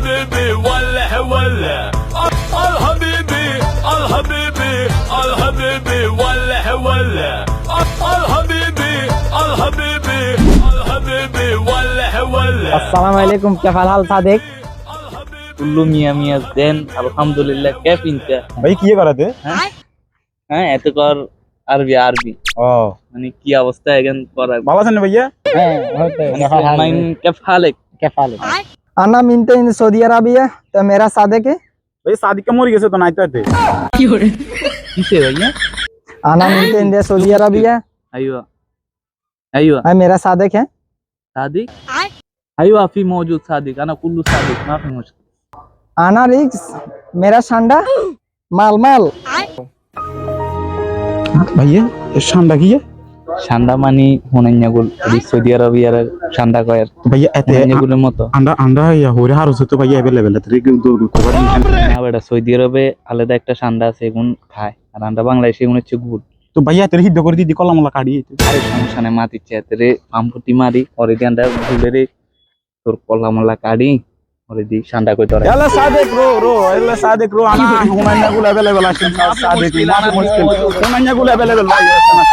الحبيبي ولا ولا الحبيبي الحبيبي الحبيبي ولا ولا الحبيبي الحبيبي الحبيبي ولا ولا अस्सलाम वालेकुम, क्या हाल सादिक? कुल्लू मियाँ मियाँ देन अल्हम्दुलिल्लाह कैफ इनका ভাই কি করাতে? হ্যাঁ এত কর আরবি আরবি ও মানে কি অবস্থা এখন করা ভালো আছেন ভাইয়া? মাইন कैफ हालक अना मिनते इन सऊदी अरबिया तो मेरा सादिक है। ভাই সাদিকা মরে গেছে তো নাইতে আইতে। किसे भैया अना मिनते इन सऊदी अरबिया अय्वा अय्वा है मेरा सादिक है। सादिक अय्वा फी मौजूद सादिक अना कुल्लू सादिक ما في मुश्किल आना रिक्स मेरा शांडा माल माल ভাইয়া এ ঠান্ডা কি? ঠান্ডা মানে হুনাইয়াগুল সৌদি আরবিয়ার ঠান্ডা কয়ার ভাইয়া এতে হুনাইয়াগুলের মতো আন্ডা আন্ডা ইয়া হরে হারস তো ভাইয়া अवेलेबल আছে রে কিন্তু খবর নেই। না বেটা সৌদি আরবে আলাদা একটা ঠান্ডা আছে এগুন খায় আর আমরা বাংলাদেশে এগুন হচ্ছে গুড় তো ভাইয়া তেরে হিদ্ধ করে দিদি কলামলা কাটি আরে সমস্যা নাই মাটির চেয়ারে পাম্পটি মারি পরে দিয়ে আমরা ভুলে রে তোর কলামলা কাটি পরে দি ঠান্ডা করে ধরে এলা সাদিক রো এলা সাদিক রো আনা হুনাইয়া গুলো अवेलेबल আছে সাদিক না মুশকিল হুনাইয়া গুলো अवेलेबल ভাই আছে না